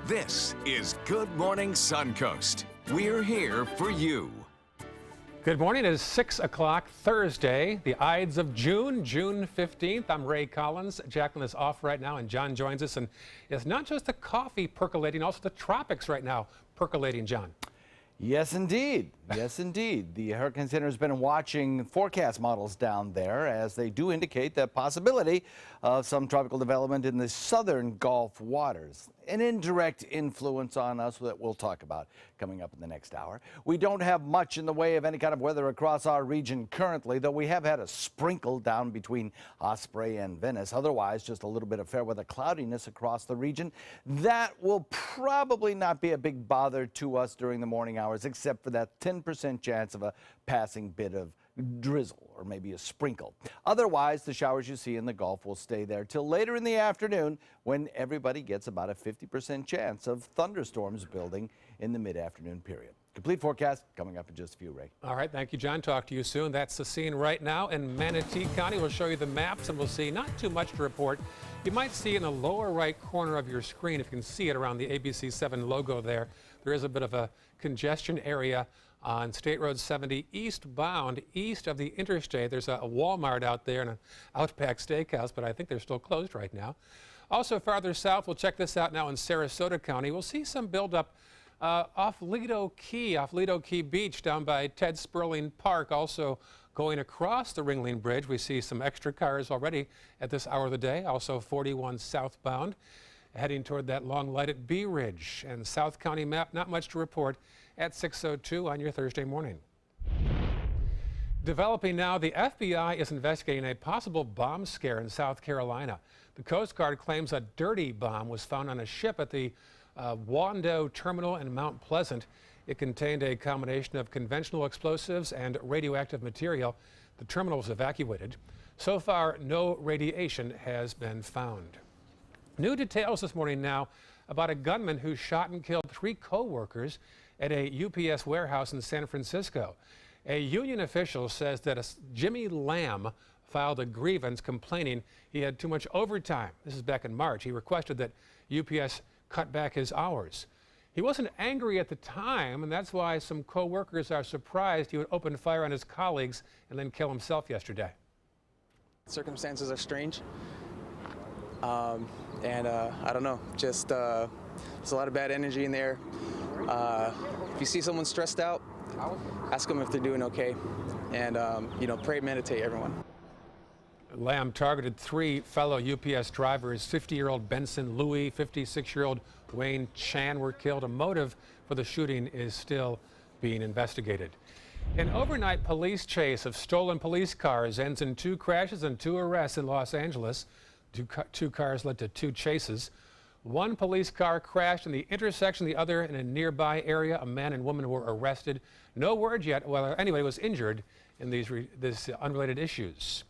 This is Good Morning Suncoast. We're here for you. Good morning. It is 6 o'clock Thursday, the Ides of June, June 15th. I'm Ray Collins. Jacqueline is off right now, and John joins us. And it's not just the coffee percolating, also the tropics right now percolating, John. Yes, indeed. Yes, indeed. The Hurricane Center has been watching forecast models down there as they do indicate the possibility of some tropical development in the southern Gulf waters. An indirect influence on us that we'll talk about coming up in the next hour. We don't have much in the way of any kind of weather across our region currently, though we have had a sprinkle down between Osprey and Venice. Otherwise, just a little bit of fair weather cloudiness across the region. That will probably not be a big bother to us during the morning hours, except for that 10% chance of a passing bit of drizzle or maybe a sprinkle. Otherwise, the showers you see in the Gulf will stay there till later in the afternoon, when everybody gets about a 50% chance of thunderstorms building in the mid-afternoon period. Complete forecast coming up in just a few, Ray. All right, thank you, John. Talk to you soon. That's the scene right now in Manatee County. We'll show you the maps, and we'll see not too much to report. You might see in the lower right corner of your screen, if you can see it around the ABC7 logo there, there is a bit of a congestion area on State Road 70 eastbound, east of the interstate. There's a Walmart out there and an Outback Steakhouse, but I think they're still closed right now. Also farther south, we'll check this out now in Sarasota County. We'll see some buildup off Lido Key Beach down by Ted Sperling Park. Also going across the Ringling Bridge, we see some extra cars already at this hour of the day. Also 41 southbound, heading toward that long light at Bee Ridge. And South County map, not much to report at 6:02 on your Thursday morning. Developing now, the FBI is investigating a possible bomb scare in South Carolina. The Coast Guard claims a dirty bomb was found on a ship at the Wando Terminal in Mount Pleasant. It contained a combination of conventional explosives and radioactive material. The terminal was evacuated. So far, no radiation has been found. New details this morning now about a gunman who shot and killed 3 co-workers at a UPS warehouse in San Francisco. A union official says that Jimmy Lamb filed a grievance complaining he had too much overtime. This is back in March. He requested that UPS cut back his hours. He wasn't angry at the time, and that's why some co-workers are surprised he would open fire on his colleagues and then kill himself yesterday. Circumstances are strange. I don't know, just there's a lot of bad energy in there. If you see someone stressed out, ask them if they're doing okay, and pray, meditate, everyone. Lamb targeted 3 fellow UPS drivers. 50-year-old Benson Louis, 56-year-old Wayne Chan were killed. A motive for the shooting is still being investigated. An overnight police chase of stolen police cars ends in 2 crashes and 2 arrests in Los Angeles. 2 cars led to 2 chases. 1 police car crashed in the intersection, the other in a nearby area. A man and woman were arrested. No word yet whether anybody was injured in these unrelated issues.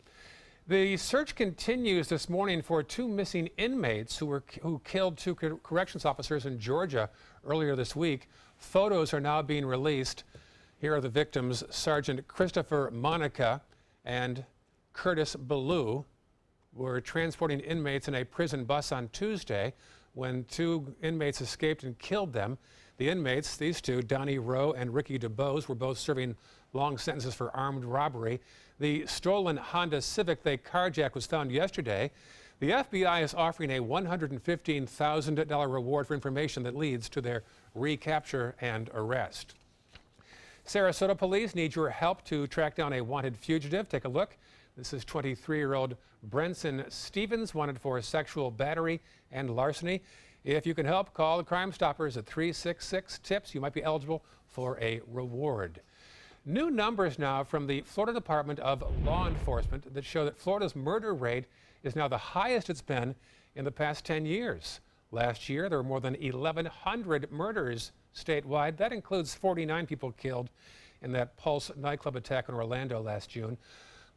The search continues this morning for 2 missing inmates who killed 2 corrections officers in Georgia earlier this week. Photos are now being released. Here are the victims: Sergeant Christopher Monica and Curtis Ballou were transporting inmates in a prison bus on Tuesday when 2 inmates escaped and killed them. The inmates, these 2, Donnie Rowe and Ricky DeBose, were both serving long sentences for armed robbery. The stolen Honda Civic they carjacked was found yesterday. The FBI is offering a $115,000 reward for information that leads to their recapture and arrest. Sarasota police need your help to track down a wanted fugitive. Take a look. This is 23-year-old Brenson Stevens, wanted for sexual battery and larceny. If you can help, call the Crime Stoppers at 366-TIPS. You might be eligible for a reward. New numbers now from the Florida Department of Law Enforcement that show that Florida's murder rate is now the highest it's been in the past 10 years. Last year, there were more than 1,100 murders statewide. That includes 49 people killed in that Pulse nightclub attack in Orlando last June.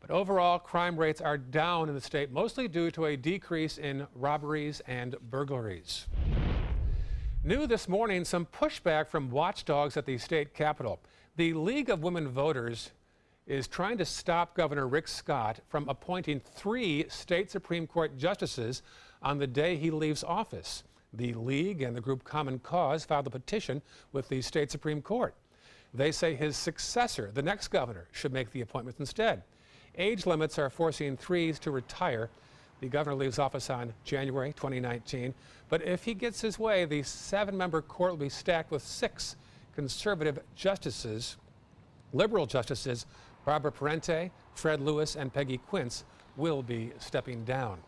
But overall, crime rates are down in the state, mostly due to a decrease in robberies and burglaries. New this morning, some pushback from watchdogs at the state capitol. The League of Women Voters is trying to stop Governor Rick Scott from appointing 3 state Supreme Court justices on the day he leaves office. The League and the group Common Cause filed a petition with the state Supreme Court. They say his successor, the next governor, should make the appointments instead. Age limits are forcing threes to retire. The governor leaves office on January 2019. But if he gets his way, the 7-member court will be stacked with 6 conservative justices. Liberal justices Barbara Parente, Fred Lewis, and Peggy Quince will be stepping down.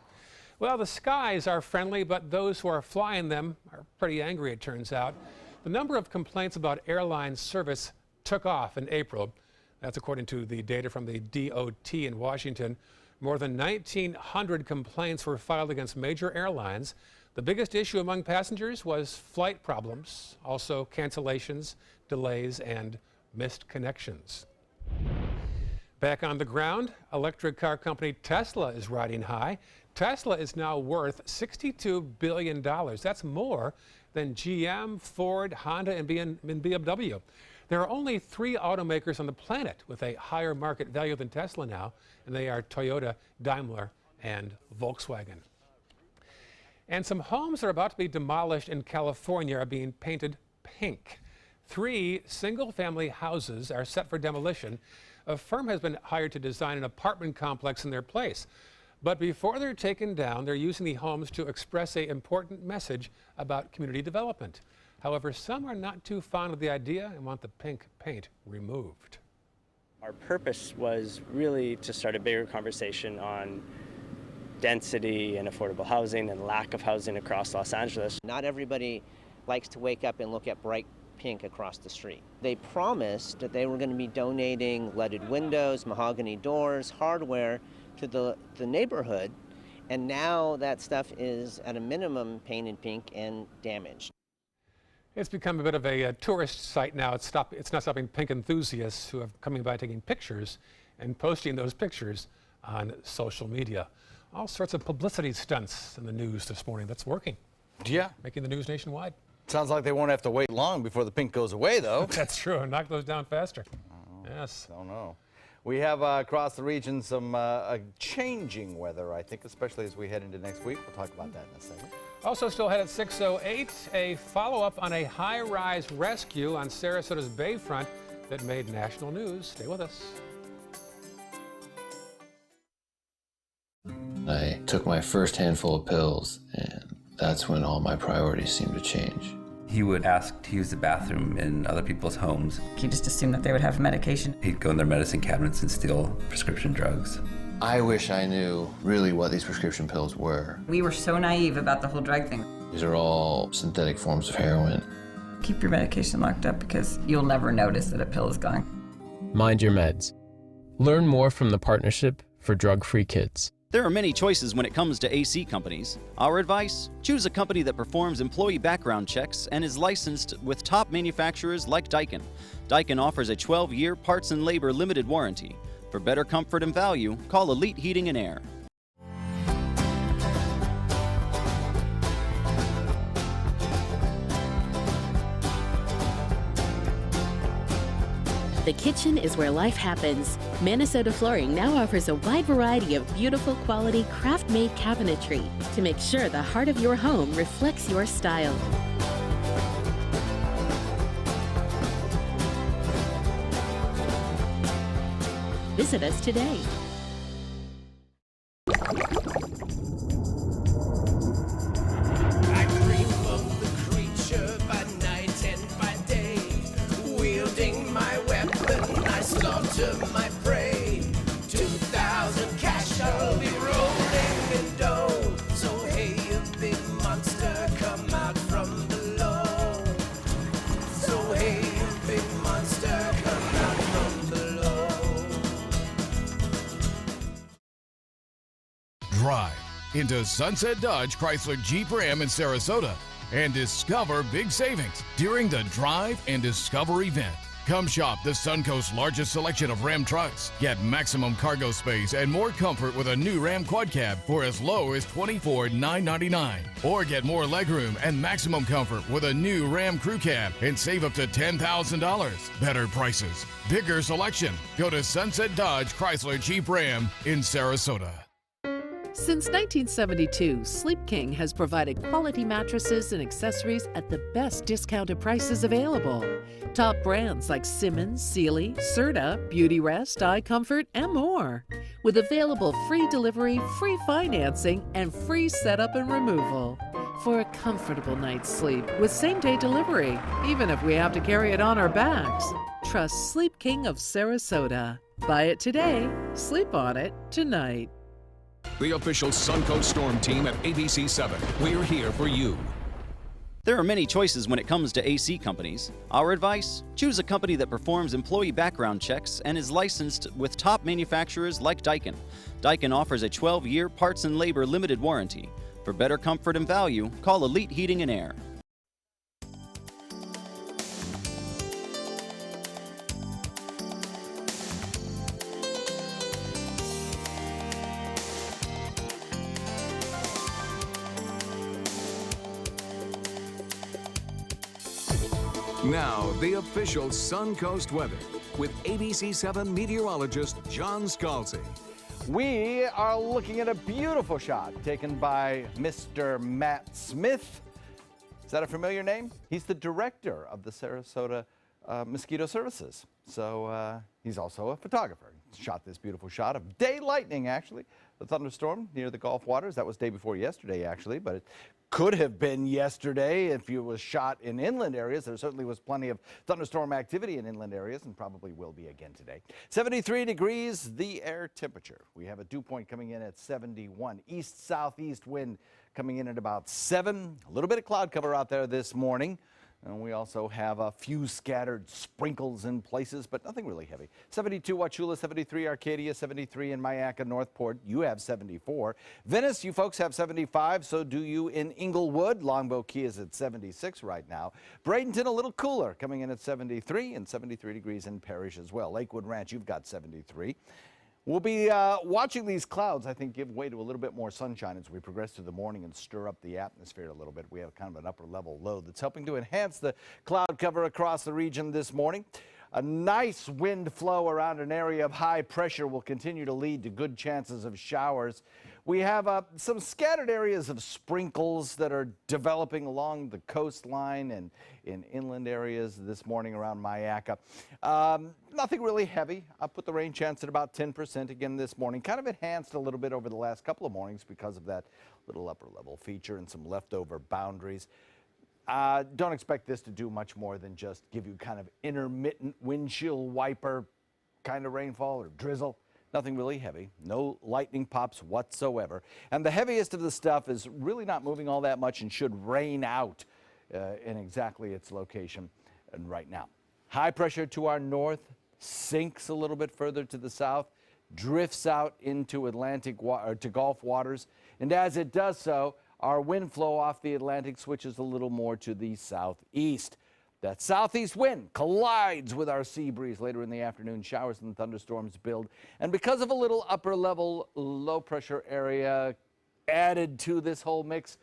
Well, the skies are friendly, but those who are flying them are pretty angry, it turns out. The number of complaints about airline service took off in April. That's according to the data from the DOT in Washington. More than 1,900 complaints were filed against major airlines. The biggest issue among passengers was flight problems, also cancellations, delays, and missed connections. Back on the ground, electric car company Tesla is riding high. Tesla is now worth $62 billion. That's more than GM, Ford, Honda, and BMW. There are only 3 automakers on the planet with a higher market value than Tesla now, and they are Toyota, Daimler, and Volkswagen. And some homes that are about to be demolished in California are being painted pink. 3 single-family houses are set for demolition. A firm has been hired to design an apartment complex in their place. But before they're taken down, they're using the homes to express an important message about community development. However, some are not too fond of the idea and want the pink paint removed. Our purpose was really to start a bigger conversation on density and affordable housing and lack of housing across Los Angeles. Not everybody likes to wake up and look at bright pink across the street. They promised that they were going to be donating leaded windows, mahogany doors, hardware to the neighborhood, and now that stuff is at a minimum painted pink and damaged. It's become a bit of a tourist site now. It's not stopping pink enthusiasts who are coming by taking pictures and posting those pictures on social media. All sorts of publicity stunts in the news this morning. That's working. Yeah. Making the news nationwide. Sounds like they won't have to wait long before the pink goes away, though. That's true. Knock those down faster. Yes. Don't know. We have across the region some changing weather, I think, especially as we head into next week. We'll talk about that in a second. Also still ahead at 6:08, a follow-up on a high-rise rescue on Sarasota's Bayfront that made national news. Stay with us. I took my first handful of pills, and that's when all my priorities seemed to change. He would ask to use the bathroom in other people's homes. He just assumed that they would have medication. He'd go in their medicine cabinets and steal prescription drugs. I wish I knew really what these prescription pills were. We were so naive about the whole drug thing. These are all synthetic forms of heroin. Keep your medication locked up because you'll never notice that a pill is gone. Mind your meds. Learn more from the Partnership for Drug-Free Kids. There are many choices when it comes to AC companies. Our advice? Choose a company that performs employee background checks and is licensed with top manufacturers like Daikin. Daikin offers a 12-year parts and labor limited warranty. For better comfort and value, call Elite Heating and Air. The kitchen is where life happens. Minnesota Flooring now offers a wide variety of beautiful quality craft-made cabinetry to make sure the heart of your home reflects your style. Visit us today. I dream of the creature by night and by day. Wielding my weapon, I slaughter my prey. 2,000 cash, I'll be rolling in dough. So hey, you big monster, come out from below. So hey, you big monster, come out from below. Drive into Sunset Dodge Chrysler Jeep Ram in Sarasota and discover big savings during the Drive and Discover event. Come shop the Suncoast's largest selection of Ram trucks. Get maximum cargo space and more comfort with a new Ram Quad Cab for as low as $24,999. Or get more legroom and maximum comfort with a new Ram Crew Cab and save up to $10,000. Better prices, bigger selection. Go to Sunset Dodge Chrysler Jeep Ram in Sarasota. Since 1972, Sleep King has provided quality mattresses and accessories at the best discounted prices available. Top brands like Simmons, Sealy, Serta, Beautyrest, iComfort, and more. With available free delivery, free financing, and free setup and removal. For a comfortable night's sleep with same-day delivery, even if we have to carry it on our backs. Trust Sleep King of Sarasota. Buy it today, sleep on it tonight. The official Suncoast Storm team at ABC7. We're here for you. There are many choices when it comes to AC companies. Our advice? Choose a company that performs employee background checks and is licensed with top manufacturers like Daikin. Daikin offers a 12-year parts and labor limited warranty. For better comfort and value, call Elite Heating and Air. Now, the official Suncoast weather with ABC7 meteorologist John Scalzi. We are looking at a beautiful shot taken by Mr. Matt Smith. Is that a familiar name? He's the director of the Sarasota Mosquito Services. So he's also a photographer. Shot this beautiful shot of day lightning, actually. The thunderstorm near the Gulf waters. That was day before yesterday, actually, but it could have been yesterday if it was shot in inland areas. There certainly was plenty of thunderstorm activity in inland areas and probably will be again today. 73 degrees, the air temperature. We have a dew point coming in at 71. East-southeast wind coming in at about 7. A little bit of cloud cover out there this morning. And we also have a few scattered sprinkles in places, but nothing really heavy. 72 Wauchula, 73 Arcadia, 73 in Myakka, Northport. You have 74. Venice, you folks have 75. So do you in Inglewood. Longboat Key is at 76 right now. Bradenton, a little cooler, coming in at 73 and 73 degrees in Parrish as well. Lakewood Ranch, you've got 73. We'll be watching these clouds, I think, give way to a little bit more sunshine as we progress through the morning and stir up the atmosphere a little bit. We have kind of an upper level low that's helping to enhance the cloud cover across the region this morning. A nice wind flow around an area of high pressure will continue to lead to good chances of showers. We have some scattered areas of sprinkles that are developing along the coastline and in inland areas this morning around Myakka. Nothing really heavy. I'll put the rain chance at about 10% again this morning. Kind of enhanced a little bit over the last couple of mornings because of that little upper level feature and some leftover boundaries. Don't expect this to do much more than just give you kind of intermittent windshield wiper kind of rainfall or drizzle. Nothing really heavy. No lightning pops whatsoever. And the heaviest of the stuff is really not moving all that much and should rain out in exactly its location right now. High pressure to our north sinks a little bit further to the south, drifts out into to Gulf waters. And as it does so, our wind flow off the Atlantic switches a little more to the southeast. That southeast wind collides with our sea breeze later in the afternoon. Showers and thunderstorms build. And because of a little upper level low pressure area added to this whole mix,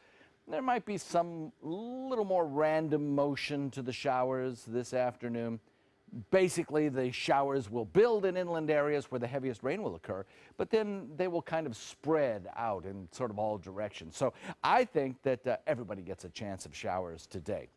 there might be some little more random motion to the showers this afternoon. Basically, the showers will build in inland areas where the heaviest rain will occur, but then they will kind of spread out in sort of all directions. So I think that everybody gets a chance of showers today.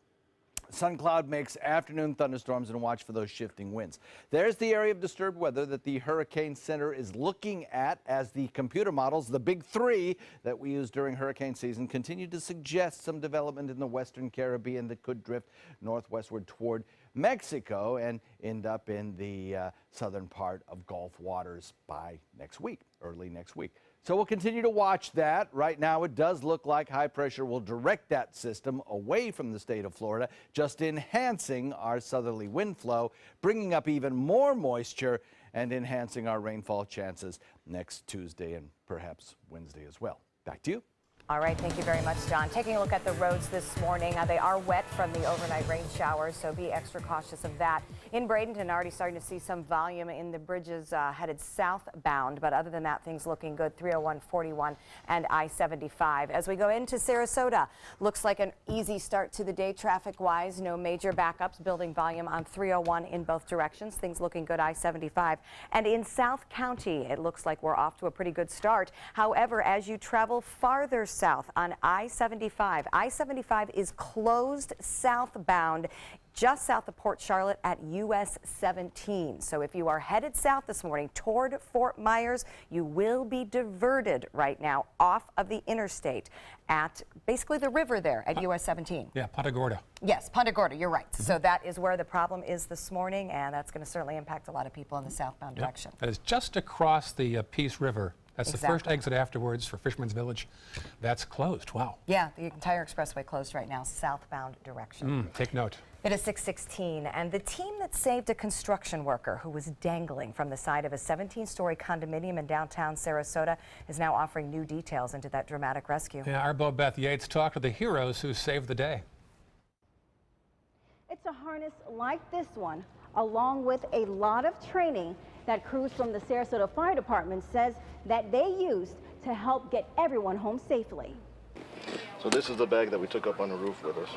Sun cloud makes afternoon thunderstorms, and watch for those shifting winds. There's the area of disturbed weather that the Hurricane Center is looking at as the computer models, the big three that we use during hurricane season, continue to suggest some development in the western Caribbean that could drift northwestward toward Mexico and end up in the southern part of Gulf waters by next week, early next week. So we'll continue to watch that. Right now, it does look like high pressure will direct that system away from the state of Florida, just enhancing our southerly wind flow, bringing up even more moisture and enhancing our rainfall chances next Tuesday and perhaps Wednesday as well. Back to you. All right, thank you very much, John. Taking a look at the roads this morning, they are wet from the overnight rain showers, so be extra cautious of that. In Bradenton, already starting to see some volume in the bridges headed southbound, but other than that, things looking good. 301, 41, and I-75. As we go into Sarasota, looks like an easy start to the day traffic-wise. No major backups, building volume on 301 in both directions. Things looking good, I-75. And in South County, it looks like we're off to a pretty good start. However, as you travel farther south on I-75. I-75 is closed southbound just south of Port Charlotte at US 17. So if you are headed south this morning toward Fort Myers, you will be diverted right now off of the interstate at basically the river there at US 17. Yeah, Punta Gorda. Yes, Punta Gorda, you're right. So that is where the problem is this morning, and that's going to certainly impact a lot of people in the southbound direction. That is just across the Peace River. That's the first exit afterwards for Fisherman's Village. That's closed. Wow. Yeah, the entire expressway closed right now, southbound direction. Take note. It is 6:16, and the team that saved a construction worker who was dangling from the side of a 17-story condominium in downtown Sarasota is now offering new details into that dramatic rescue. Yeah, our Bo Beth Yates talked to the heroes who saved the day. It's a harness like this one, along with a lot of training that crews from the Sarasota Fire Department says that they used to help get everyone home safely. So this is the bag that we took up on the roof with us.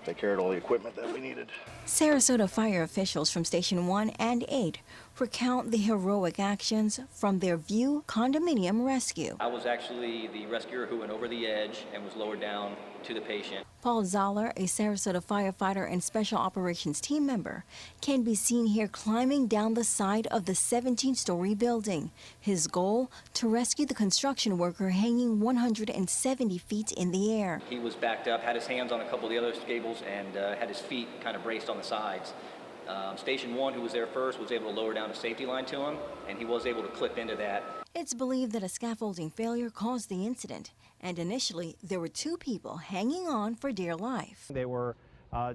They carried all the equipment that we needed. Sarasota fire officials from Station 1 and 8 recount the heroic actions from their View condominium rescue. I was actually the rescuer who went over the edge and was lowered down to the patient. Paul Zoller, a Sarasota firefighter and special operations team member, can be seen here climbing down the side of the 17-story building. His goal, to rescue the construction worker hanging 170 feet in the air. He was backed up, had his hands on a couple of the other cables, and had his feet kind of braced on the sides. Station 1, who was there first, was able to lower down a safety line to him, and he was able to clip into that. It's believed that a scaffolding failure caused the incident, and initially there were 2 people hanging on for dear life. They were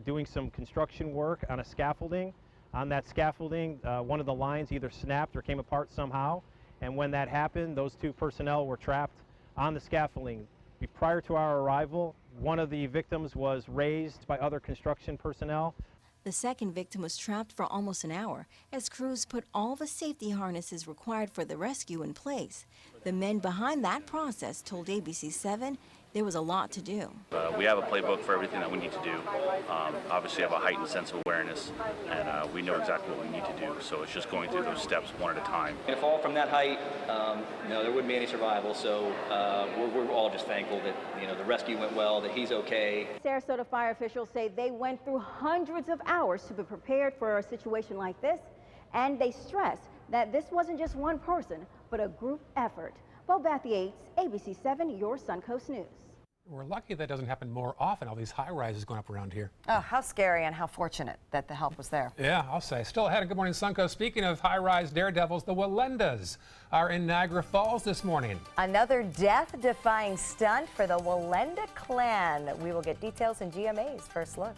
doing some construction work on a scaffolding. On that scaffolding, one of the lines either snapped or came apart somehow, and when that happened, those 2 personnel were trapped on the scaffolding. Prior to our arrival, one of the victims was raised by other construction personnel. The second victim was trapped for almost an hour as crews put all the safety harnesses required for the rescue in place. The men behind that process told ABC7 there was a lot to do. We have a playbook for everything that we need to do. Obviously, have a heightened sense of awareness, and we know exactly what we need to do. So it's just going through those steps one at a time. In a fall from that height, no, there wouldn't be any survival. So we're all just thankful that the rescue went well, that he's okay. Sarasota fire officials say they went through hundreds of hours to be prepared for a situation like this, and they stress that this wasn't just one person, but a group effort. Bo Beth Yates, ABC7, your Suncoast News. We're lucky that doesn't happen more often, all these high-rises going up around here. Oh, how scary and how fortunate that the help was there. Yeah, I'll say. Still ahead of Good Morning Suncoast. Speaking of high-rise daredevils, the Wallendas are in Niagara Falls this morning. Another death-defying stunt for the Wallenda clan. We will get details in GMA's First Look.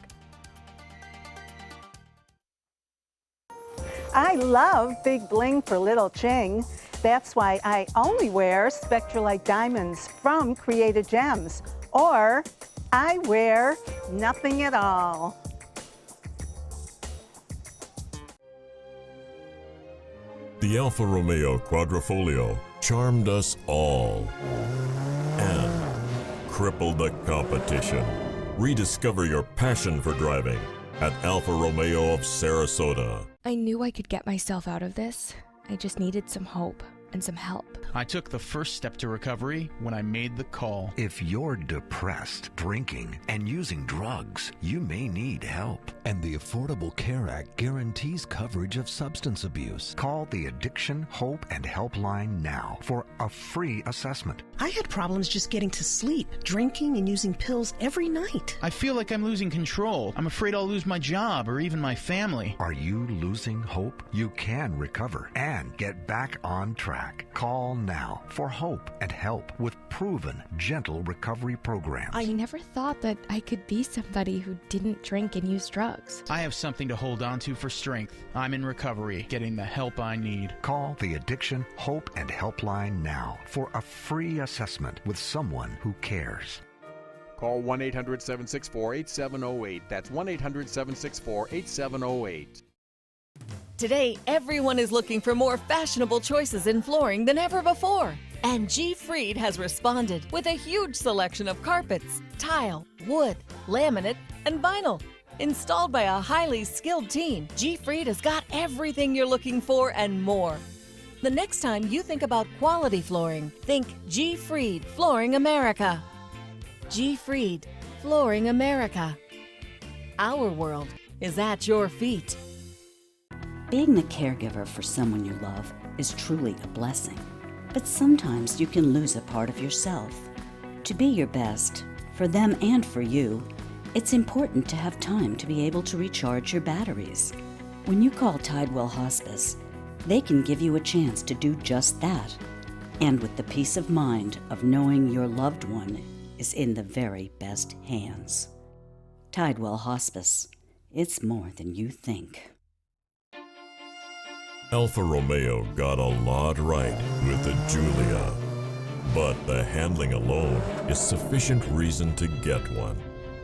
I love big bling for little Ching. That's why I only wear Spectralite diamonds from Created Gems, or I wear nothing at all. The Alfa Romeo Quadrifoglio charmed us all and crippled the competition. Rediscover your passion for driving at Alfa Romeo of Sarasota. I knew I could get myself out of this. I just needed some hope and some help. I took the first step to recovery when I made the call. If you're depressed, drinking, and using drugs, you may need help. And the Affordable Care Act guarantees coverage of substance abuse. Call the Addiction, Hope, and Helpline now for a free assessment. I had problems just getting to sleep, drinking and using pills every night. I feel like I'm losing control. I'm afraid I'll lose my job or even my family. Are you losing hope? You can recover and get back on track. Call now for hope and help with proven, gentle recovery programs. I never thought that I could be somebody who didn't drink and use drugs. drugs. I have something to hold on to for strength. I'm in recovery, getting the help I need. Call the Addiction Hope and Helpline now for a free assessment with someone who cares. Call 1-800-764-8708. That's 1-800-764-8708. Today, everyone is looking for more fashionable choices in flooring than ever before. And G. Fried has responded with a huge selection of carpets, tile, wood, laminate, and vinyl. Installed by a highly skilled team, G. Fried has got everything you're looking for and more. The next time you think about quality flooring, think G. Fried Flooring America. G. Fried Flooring America. Our world is at your feet. Being the caregiver for someone you love is truly a blessing. But sometimes you can lose a part of yourself. To be your best, for them and for you, it's important to have time to be able to recharge your batteries. When you call Tidewell Hospice, they can give you a chance to do just that, and with the peace of mind of knowing your loved one is in the very best hands. Tidewell Hospice. It's more than you think. Alfa Romeo got a lot right with the Giulia, but the handling alone is sufficient reason to get one.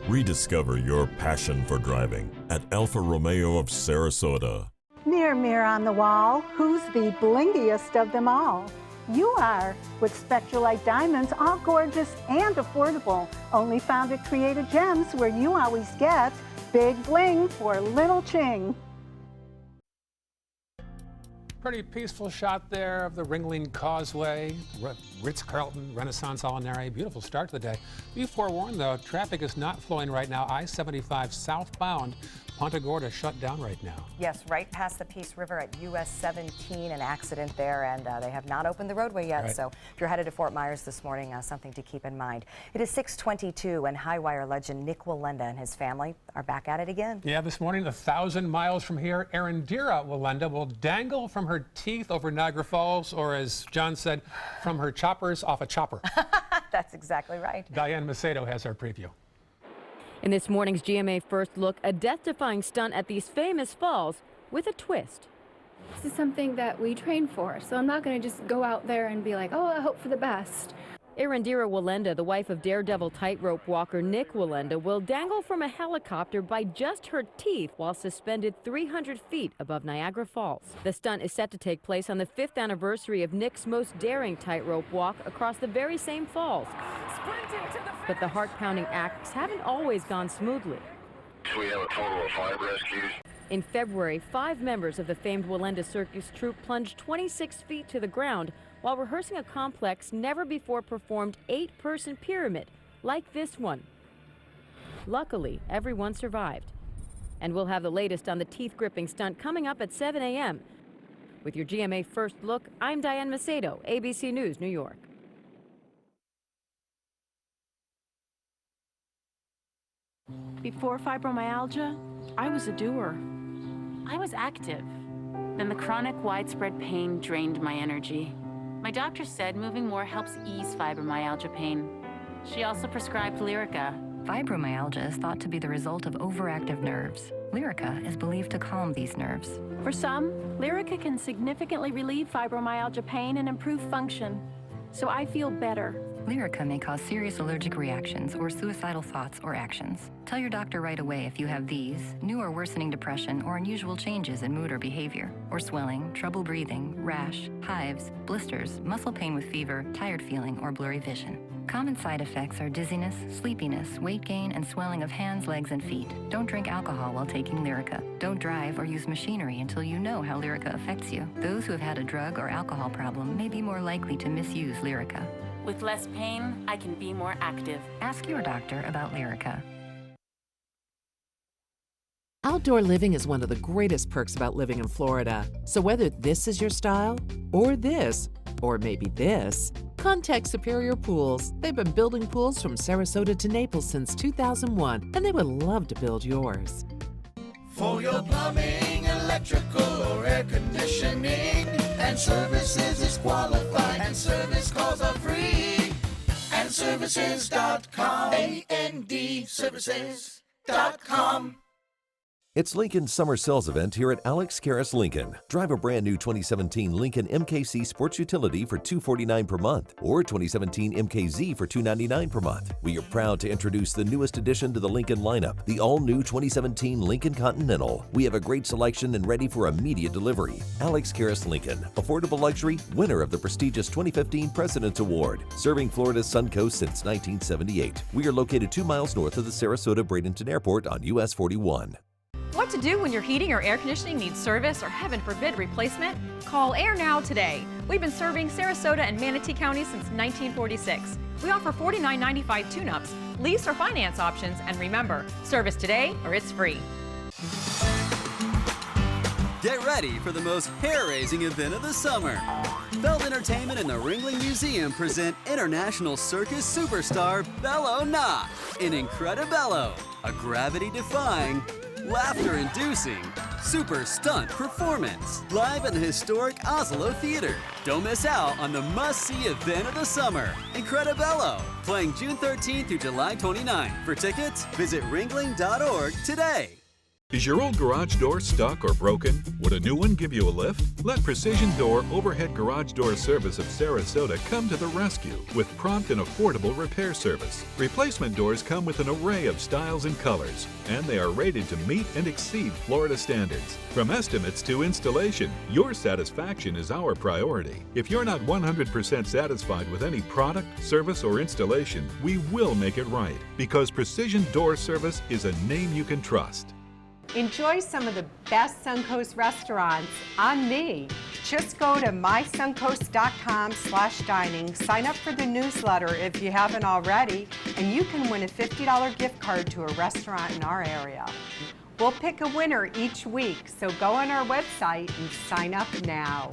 Rediscover your passion for driving at Alfa Romeo of Sarasota. Mirror, mirror on the wall, who's the blingiest of them all? You are, with Spectralite diamonds, all gorgeous and affordable. Only found at Creative Gems, where you always get big bling for little ching. Pretty peaceful shot there of the Ringling Causeway, Ritz-Carlton, Renaissance Alinari. Beautiful start to the day. Be forewarned, though, traffic is not flowing right now. I-75 southbound, Punta Gorda shut down right now. Yes, right past the Peace River at US 17, an accident there, and they have not opened the roadway yet. Right. So if you're headed to Fort Myers this morning, something to keep in mind. It is 6:22, and high wire legend Nick Wallenda and his family are back at it again. Yeah, this morning, 1,000 miles from here, Arundira Wallenda will dangle from her teeth over Niagara Falls, or as John said, from her choppers off a chopper. That's exactly right. Diane Macedo has our preview. In this morning's GMA First Look, a death-defying stunt at these famous falls with a twist. This is something that we train for, so I'm not going to just go out there and be like, oh, I hope for the best. Arundira Wallenda, the wife of daredevil tightrope walker Nick Wallenda, will dangle from a helicopter by just her teeth while suspended 300 feet above Niagara Falls. The stunt is set to take place on the 5th anniversary of Nick's most daring tightrope walk across the very same falls. But the heart-pounding acts haven't always gone smoothly. We have a total of 5 rescues. In February, 5 members of the famed Wallenda Circus troupe plunged 26 feet to the ground while rehearsing a complex, never-before-performed 8-person pyramid like this one. Luckily, everyone survived. And we'll have the latest on the teeth-gripping stunt coming up at 7 a.m. With your GMA First Look, I'm Diane Macedo, ABC News, New York. Before fibromyalgia, I was a doer. I was active. Then the chronic widespread pain drained my energy. My doctor said moving more helps ease fibromyalgia pain. She also prescribed Lyrica. Fibromyalgia is thought to be the result of overactive nerves. Lyrica is believed to calm these nerves. For some, Lyrica can significantly relieve fibromyalgia pain and improve function. So I feel better. Lyrica may cause serious allergic reactions or suicidal thoughts or actions. Tell your doctor right away if you have these, new or worsening depression or unusual changes in mood or behavior, or swelling, trouble breathing, rash, hives, blisters, muscle pain with fever, tired feeling, or blurry vision. Common side effects are dizziness, sleepiness, weight gain, and swelling of hands, legs, and feet. Don't drink alcohol while taking Lyrica. Don't drive or use machinery until you know how Lyrica affects you. Those who have had a drug or alcohol problem may be more likely to misuse Lyrica. With less pain, I can be more active. Ask your doctor about Lyrica. Outdoor living is one of the greatest perks about living in Florida. So whether this is your style, or this, or maybe this, contact Superior Pools. They've been building pools from Sarasota to Naples since 2001, and they would love to build yours. For your plumbing, electrical, or air conditioning, and services is qualified, and service calls are free. And services.com, AND services.com. It's Lincoln's summer sales event here at Alex Karras Lincoln. Drive a brand new 2017 Lincoln MKC Sports Utility for $249 per month or 2017 MKZ for $299 per month. We are proud to introduce the newest addition to the Lincoln lineup, the all-new 2017 Lincoln Continental. We have a great selection and ready for immediate delivery. Alex Karras Lincoln, affordable luxury, winner of the prestigious 2015 President's Award, serving Florida's Suncoast since 1978. We are located 2 miles north of the Sarasota-Bradenton Airport on US 41. What to do when your heating or air conditioning needs service or, heaven forbid, replacement? Call Air Now today. We've been serving Sarasota and Manatee counties since 1946. We offer $49.95 tune-ups, lease or finance options, and remember, service today or it's free. Get ready for the most hair-raising event of the summer. Belt Entertainment and the Ringling Museum present international circus superstar Bello Knott in Incredibello, a gravity-defying, laughter-inducing, super stunt performance live at the historic Oslo Theater. Don't miss out on the must-see event of the summer, Incredibello, playing June 13th through July 29th. For tickets, visit ringling.org today. Is your old garage door stuck or broken? Would a new one give you a lift? Let Precision Door Overhead Garage Door Service of Sarasota come to the rescue with prompt and affordable repair service. Replacement doors come with an array of styles and colors, and they are rated to meet and exceed Florida standards. From estimates to installation, your satisfaction is our priority. If you're not 100% satisfied with any product, service, or installation, we will make it right, because Precision Door Service is a name you can trust. Enjoy some of the best Suncoast restaurants on me. Just go to mysuncoast.com/dining, sign up for the newsletter if you haven't already, and you can win a $50 gift card to a restaurant in our area. We'll pick a winner each week, so go on our website and sign up now.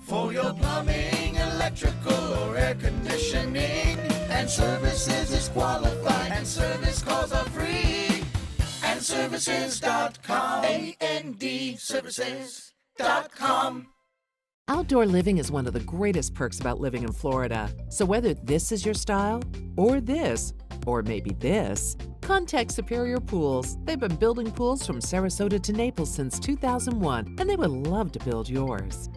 For your plumbing, electrical, or air conditioning, and services is qualified, and service calls are free. And services.com, AND services.com. Outdoor living is one of the greatest perks about living in Florida. So whether this is your style, or this, or maybe this, contact Superior Pools. They've been building pools from Sarasota to Naples since 2001, and they would love to build yours.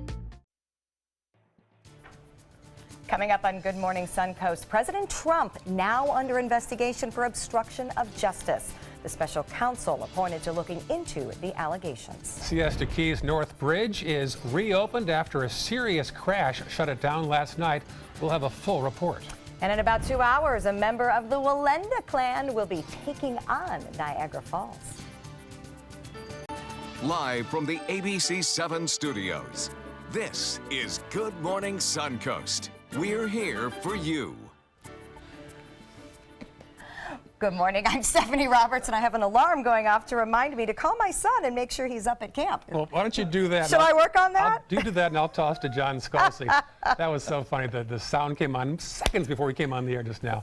Coming up on Good Morning Suncoast, President Trump now under investigation for obstruction of justice. The special counsel appointed to looking into the allegations. Siesta Key's North Bridge is reopened after a serious crash shut it down last night. We'll have a full report. And in about 2 hours, a member of the Walenda clan will be taking on Niagara Falls. Live from the ABC 7 studios, this is Good Morning Suncoast. We're here for you. Good morning, I'm Stephanie Roberts, and I have an alarm going off to remind me to call my son and make sure he's up at camp. Well, why don't you do that? Should I work on that? You do that, and I'll toss to John Scalzi. That was so funny. The sound came on seconds before we came on the air just now.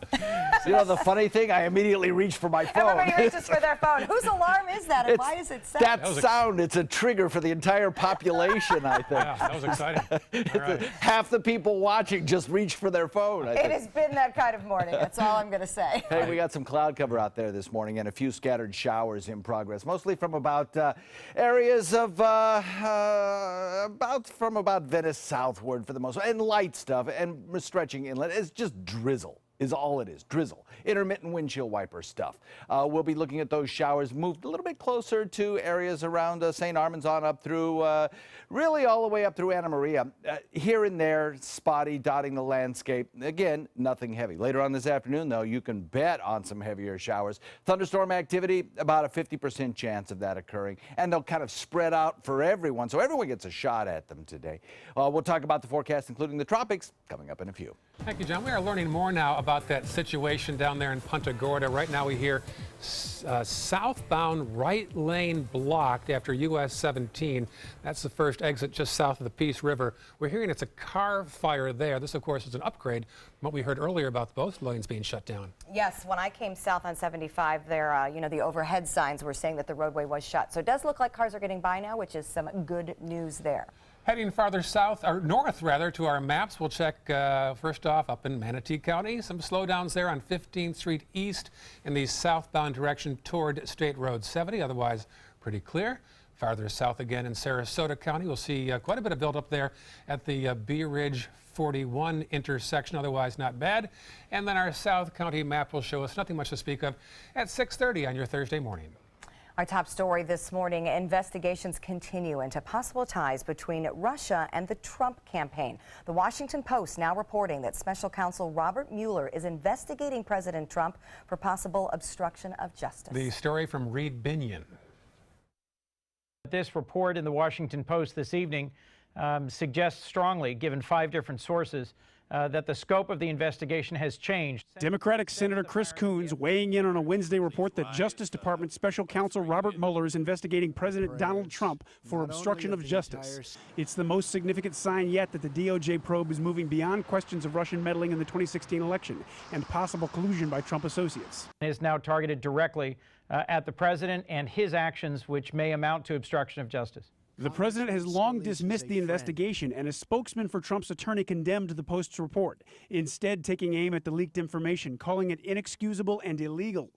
You know, the funny thing, I immediately reached for my phone. Everybody reaches for their phone. Whose alarm is that, and why is it sound? That sound, it's a trigger for the entire population, I think. Yeah, that was exciting. Right. Half the people watching just reached for their phone, I think. It has been that kind of morning. That's all I'm going to say. Hey, we got some cloud cover out there this morning and a few scattered showers in progress, mostly from about areas of from about Venice southward for the most part, and light stuff and stretching inland. It's just drizzle is all it is, drizzle. Intermittent windshield wiper stuff. We'll be looking at those showers moved a little bit closer to areas around St. Armand's on up through, really all the way up through Anna Maria. Here and there, spotty, dotting the landscape. Again, nothing heavy. Later on this afternoon, though, you can bet on some heavier showers. Thunderstorm activity, about a 50% chance of that occurring. And they'll kind of spread out for everyone, so everyone gets a shot at them today. We'll talk about the forecast, including the tropics, coming up in a few. Thank you, John. We are learning more now about that situation down there in Punta Gorda. Right now we hear southbound right lane blocked after US 17. That's the first exit just south of the Peace River. We're hearing it's a car fire there. This, of course, is an upgrade from what we heard earlier about both lanes being shut down. Yes, when I came south on 75 there, you know, the overhead signs were saying that the roadway was shut. So it does look like cars are getting by now, which is some good news there. Heading farther south, or north rather, to our maps, we'll check first off up in Manatee County. Some slowdowns there on 15th Street East in the southbound direction toward State Road 70. Otherwise, pretty clear. Farther south again in Sarasota County, we'll see quite a bit of buildup there at the Bee Ridge 41 intersection. Otherwise, not bad. And then our South County map will show us nothing much to speak of at 6:30 on your Thursday morning. Our top story this morning, investigations continue into possible ties between Russia and the Trump campaign. The Washington Post now reporting that Special Counsel Robert Mueller is investigating President Trump for possible obstruction of justice. The story from Reed Binion. This report in the Washington Post this evening suggests strongly, given 5 different sources, that the scope of the investigation has changed. Democratic Senator Chris Coons weighing in on a Wednesday report that Justice Department Special Counsel Robert Mueller is investigating President Donald Trump for obstruction of justice. It's the most significant sign yet that the DOJ probe is moving beyond questions of Russian meddling in the 2016 election and possible collusion by Trump associates. It is now targeted directly at the president and his actions, which may amount to obstruction of justice. The president has long dismissed the investigation, and a spokesman for Trump's attorney condemned the Post's report, instead taking aim at the leaked information, calling it inexcusable and illegal.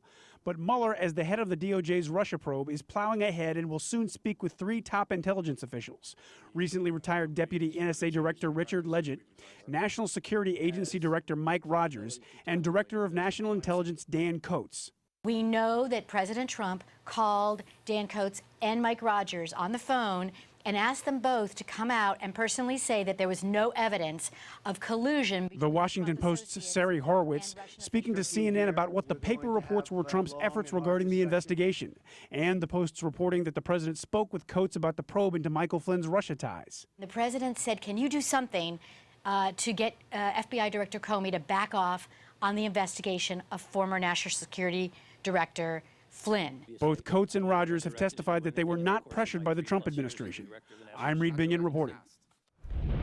But Mueller, as the head of the DOJ's Russia probe, is plowing ahead and will soon speak with 3 top intelligence officials. Recently retired Deputy NSA Director Richard Leggett, National Security Agency Director Mike Rogers, and Director of National Intelligence Dan Coats. We know that President Trump called Dan Coats and Mike Rogers on the phone and asked them both to come out and personally say that there was no evidence of collusion. The Washington Post's Sari Horowitz speaking to CNN about what the paper reports were Trump's efforts regarding the investigation, and the Post's reporting that the president spoke with Coats about the probe into Michael Flynn's Russia ties. The president said, can you do something to get FBI Director Comey to back off on the investigation of former National Security Director Flynn. Both Coats and Rogers have testified that they were not pressured by the Trump administration. I'm Reed Binion reporting.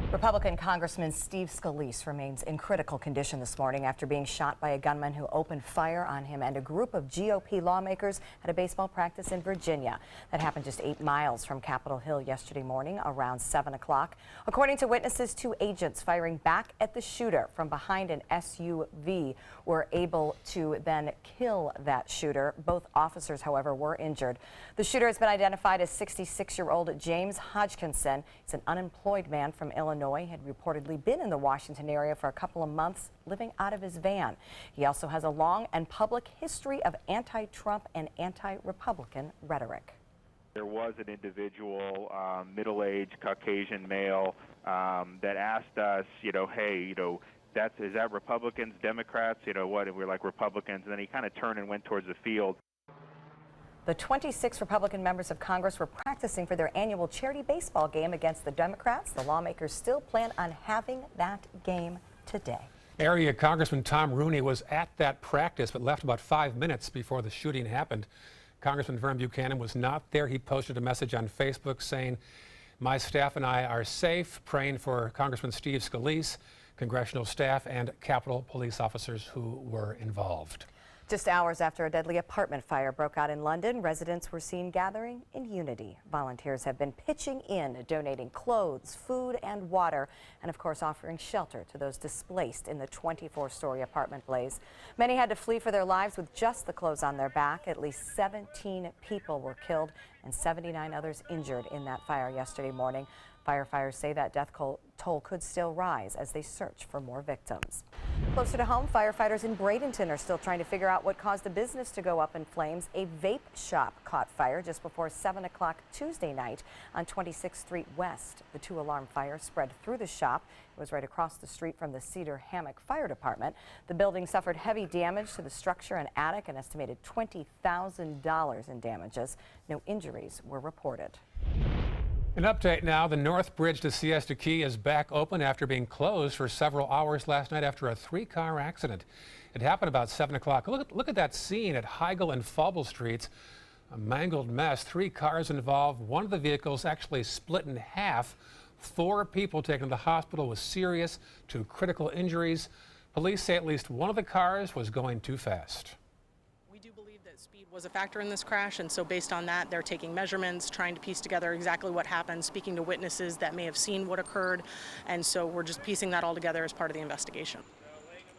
Republican Congressman Steve Scalise remains in critical condition this morning after being shot by a gunman who opened fire on him and a group of GOP lawmakers at a baseball practice in Virginia. That happened just 8 miles from Capitol Hill yesterday morning around 7 o'clock. According to witnesses, 2 agents firing back at the shooter from behind an SUV were able to then kill that shooter. Both officers, however, were injured. The shooter has been identified as 66-year-old James Hodgkinson. He's an unemployed man from Illinois. Had reportedly been in the Washington area for a couple of months, living out of his van. He also has a long and public history of anti-Trump and anti-Republican rhetoric. There was an individual, middle-aged Caucasian male, that asked us, hey, is that Republicans, Democrats, what? And we're like, Republicans. And then he kind of turned and went towards the field. The 26 Republican members of Congress were practicing for their annual charity baseball game against the Democrats. The lawmakers still plan on having that game today. Area Congressman Tom Rooney was at that practice but left about 5 minutes before the shooting happened. Congressman Vern Buchanan was not there. He posted a message on Facebook saying, "My staff and I are safe," praying for Congressman Steve Scalise, congressional staff, and Capitol police officers who were involved. Just hours after a deadly apartment fire broke out in London, residents were seen gathering in unity. Volunteers have been pitching in, donating clothes, food, and water, and of course offering shelter to those displaced in the 24-story apartment blaze. Many had to flee for their lives with just the clothes on their back. At least 17 people were killed and 79 others injured in that fire yesterday morning. Firefighters say that death toll could still rise as they search for more victims. Closer to home, firefighters in Bradenton are still trying to figure out what caused the business to go up in flames. A vape shop caught fire just before 7 o'clock Tuesday night on 26th Street West. The 2-alarm fire spread through the shop. It was right across the street from the Cedar Hammock Fire Department. The building suffered heavy damage to the structure and attic, an estimated $20,000 in damages. No injuries were reported. An update now. The North Bridge to Siesta Key is back open after being closed for several hours last night after a 3-car accident. It happened about 7 o'clock. Look at that scene at Heigl and Fauble Streets. A mangled mess. 3 cars involved. One of the vehicles actually split in half. 4 people taken to the hospital with serious to critical injuries. Police say at least one of the cars was going too fast. We do believe that speed Was a factor in this crash, and so based on that, they're taking measurements, trying to piece together exactly what happened, speaking to witnesses that may have seen what occurred, and so we're just piecing that all together as part of the investigation.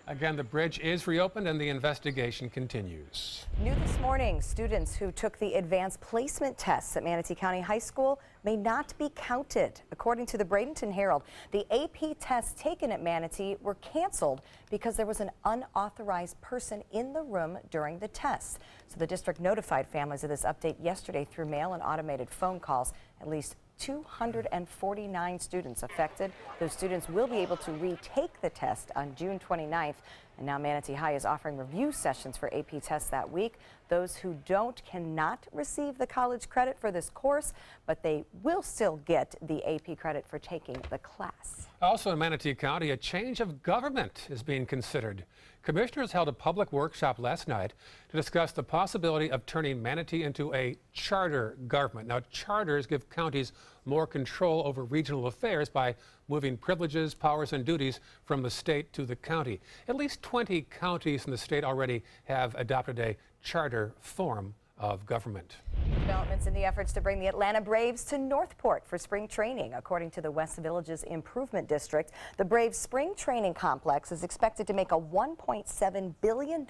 Again, the bridge is reopened and the investigation continues. New this morning, students who took the advanced placement tests at Manatee County High School may not be counted. According to the Bradenton Herald, the AP tests taken at Manatee were canceled because there was an unauthorized person in the room during the tests. So the district notified families of this update yesterday through mail and automated phone calls. At least 249 students affected. Those students will be able to retake the test on June 29th. And now Manatee High is offering review sessions for AP tests that week. Those who don't cannot receive the college credit for this course, but they will still get the AP credit for taking the class. Also in Manatee County, a change of government is being considered. Commissioners held a public workshop last night to discuss the possibility of turning Manatee into a charter government. Now, charters give counties more control over regional affairs by moving privileges, powers, and duties from the state to the county. At least 20 counties in the state already have adopted a charter form of government. Developments in the efforts to bring the Atlanta Braves to Northport for spring training. According to the West Villages Improvement District, the Braves spring training complex is expected to make a $1.7 billion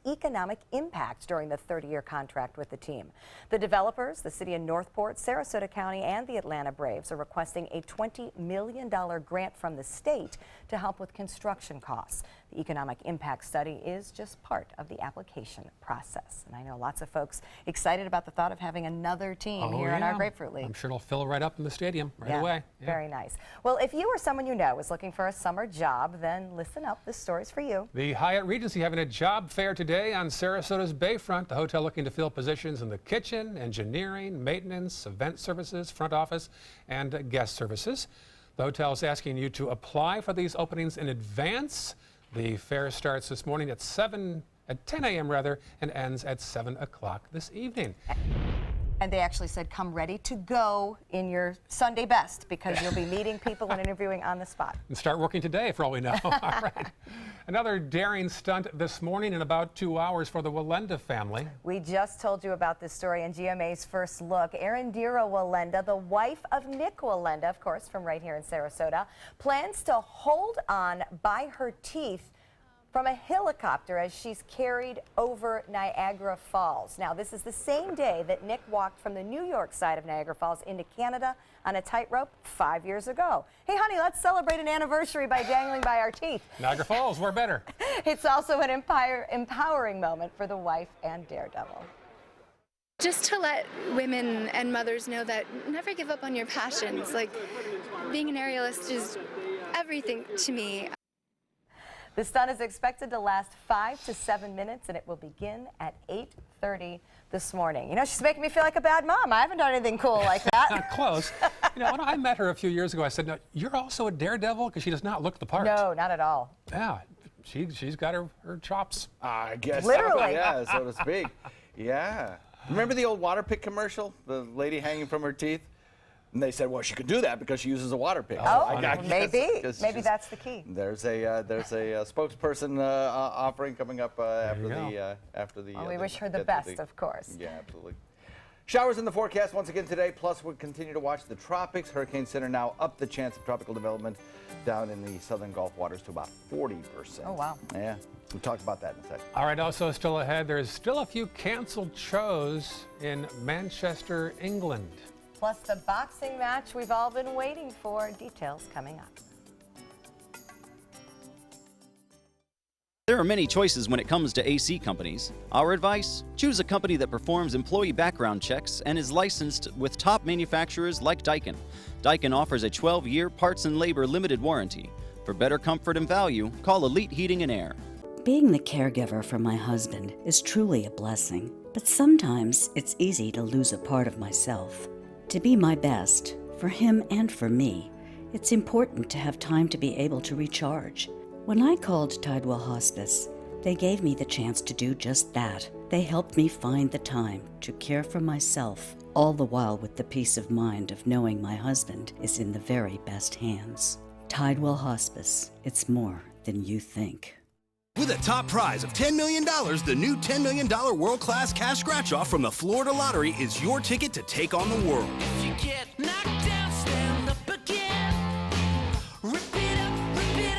economic impact during the 30-year contract with the team. The developers, the city of Northport, Sarasota County, and the Atlanta Braves are requesting a $20 million grant from the state to help with construction costs. The economic impact study is just part of the application process. And I know lots of folks excited about the thought of having another team here in our Grapefruit League. I'm sure it'll fill right up in the stadium right away. Yeah. Very nice. Well, if you or someone you know is looking for a summer job, then listen up. This story's for you. The Hyatt Regency having a job fair today on Sarasota's Bayfront. The hotel looking to fill positions in the kitchen, engineering, maintenance, event services, front office, and guest services. The hotel is asking you to apply for these openings in advance. The fair starts this morning at 10 a.m. and ends at 7 o'clock this evening. And they actually said come ready to go in your Sunday best because you'll be meeting people and interviewing on the spot. And start working today for all we know. All right. Another daring stunt this morning in about 2 hours for the Wallenda family. We just told you about this story in GMA's First Look. Arindira Wallenda, the wife of Nick Wallenda, of course, from right here in Sarasota, plans to hold on by her teeth from a helicopter as she's carried over Niagara Falls. Now, this is the same day that Nick walked from the New York side of Niagara Falls into Canada on a tightrope 5 years ago. Hey, honey, let's celebrate an anniversary by dangling by our teeth. Niagara Falls, we're better. It's also an empowering moment for the wife and daredevil. Just to let women and mothers know that never give up on your passions. Like, being an aerialist is everything to me. The stunt is expected to last 5 to 7 minutes, and it will begin at 8:30 this morning. You know, she's making me feel like a bad mom. I haven't done anything cool like that. Close. You know, when I met her a few years ago, I said, "No, you're also a daredevil," because she does not look the part. No, not at all. Yeah, she's got her chops. I guess. Literally. Yeah, so to speak. Yeah. Remember the old water pick commercial? The lady hanging from her teeth? And they said, well, she could do that because she uses a water pick. Oh, maybe. Maybe that's the key. There's a spokesperson offering coming up after the. Well, we wish her the best, of course. Yeah, absolutely. Showers in the forecast once again today. Plus, we'll continue to watch the tropics. Hurricane Center now up the chance of tropical development down in the southern Gulf waters to about 40%. Oh, wow. Yeah, we'll talk about that in a second. All right, also still ahead, there's still a few canceled shows in Manchester, England. Plus the boxing match we've all been waiting for. Details coming up. There are many choices when it comes to AC companies. Our advice? Choose a company that performs employee background checks and is licensed with top manufacturers like Daikin. Daikin offers a 12-year parts and labor limited warranty. For better comfort and value, call Elite Heating and Air. Being the caregiver for my husband is truly a blessing, but sometimes it's easy to lose a part of myself. To be my best, for him and for me, it's important to have time to be able to recharge. When I called Tidewell Hospice, they gave me the chance to do just that. They helped me find the time to care for myself, all the while with the peace of mind of knowing my husband is in the very best hands. Tidewell Hospice, it's more than you think. With a top prize of $10 million, the new $10 million world-class cash scratch-off from the Florida Lottery is your ticket to take on the world. If you get knocked down, stand up again. Rip it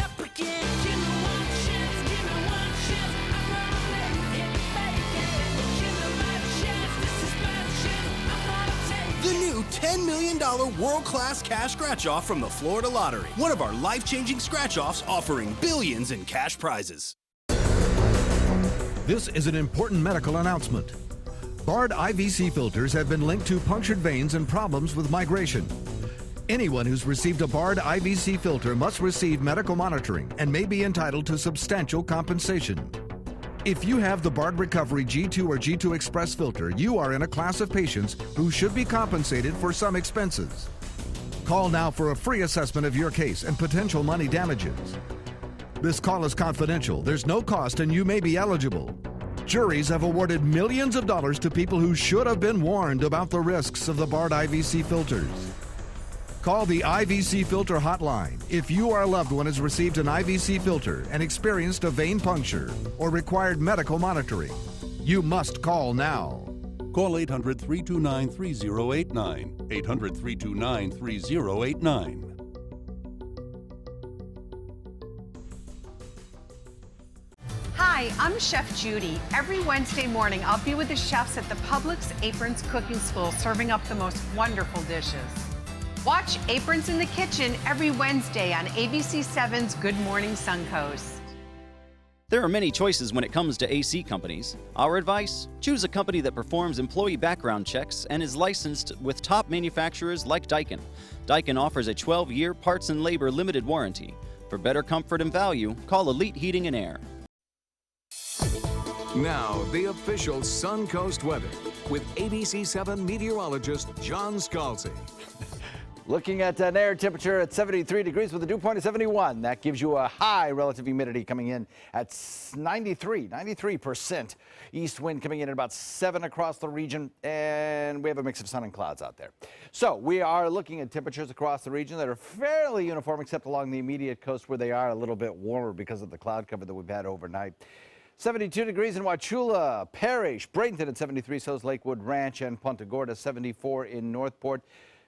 up again. Give me one chance, I'm gonna make it. Give me my chance, this is my chance, I'm gonna take it. The new $10 million world-class cash scratch-off from the Florida Lottery. One of our life-changing scratch-offs offering billions in cash prizes. This is an important medical announcement. Bard IVC filters have been linked to punctured veins and problems with migration. Anyone who's received a Bard IVC filter must receive medical monitoring and may be entitled to substantial compensation. If you have the Bard Recovery G2 or G2 Express filter, you are in a class of patients who should be compensated for some expenses. Call now for a free assessment of your case and potential money damages. This call is confidential. There's no cost and you may be eligible. Juries have awarded millions of dollars to people who should have been warned about the risks of the Bard IVC filters. Call the IVC Filter Hotline if you or a loved one has received an IVC filter and experienced a vein puncture or required medical monitoring. You must call now. Call 800-329-3089. 800-329-3089. Hi, I'm Chef Judy. Every Wednesday morning, I'll be with the chefs at the Publix Aprons Cooking School serving up the most wonderful dishes. Watch Aprons in the Kitchen every Wednesday on ABC7's Good Morning Suncoast. There are many choices when it comes to AC companies. Our advice? Choose a company that performs employee background checks and is licensed with top manufacturers like Daikin. Daikin offers a 12-year parts and labor limited warranty. For better comfort and value, call Elite Heating and Air. Now, the official Suncoast weather with ABC7 meteorologist John Scalzi. Looking at an air temperature at 73 degrees with a dew point of 71. That gives you a high relative humidity coming in at 93%. East wind coming in at about 7 across the region, and we have a mix of sun and clouds out there. So we are looking at temperatures across the region that are fairly uniform, except along the immediate coast where they are a little bit warmer because of the cloud cover that we've had overnight. 72 degrees in Wauchula Parish, Bradenton at 73, so is Lakewood Ranch and Punta Gorda, 74 in Northport.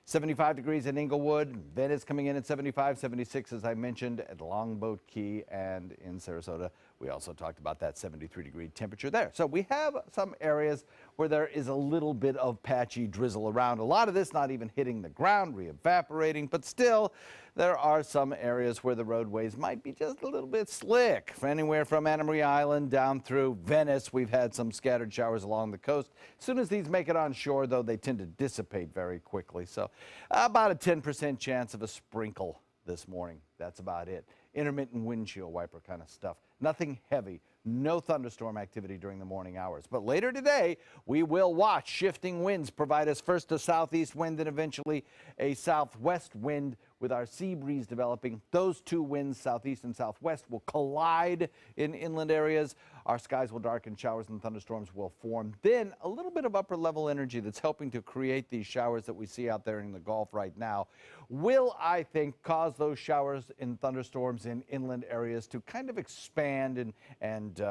75 degrees in Inglewood. Venice coming in at 75, 76 as I mentioned at Longboat Key and in Sarasota. We also talked about that 73-degree temperature there. So we have some areas where there is a little bit of patchy drizzle around. A lot of this not even hitting the ground, re-evaporating, but still there are some areas where the roadways might be just a little bit slick. For anywhere from Anna Maria Island down through Venice, we've had some scattered showers along the coast. As soon as these make it on shore, though, they tend to dissipate very quickly. So about a 10% chance of a sprinkle this morning. That's about it. Intermittent windshield wiper kind of stuff. Nothing heavy. No thunderstorm activity during the morning hours. But later today, we will watch shifting winds provide us first a southeast wind and eventually a southwest wind with our sea breeze developing. Those two winds, southeast and southwest, will collide in inland areas. Our skies will darken, showers and thunderstorms will form. Then a little bit of upper level energy that's helping to create these showers that we see out there in the Gulf right now will, I think, cause those showers and thunderstorms in inland areas to kind of expand and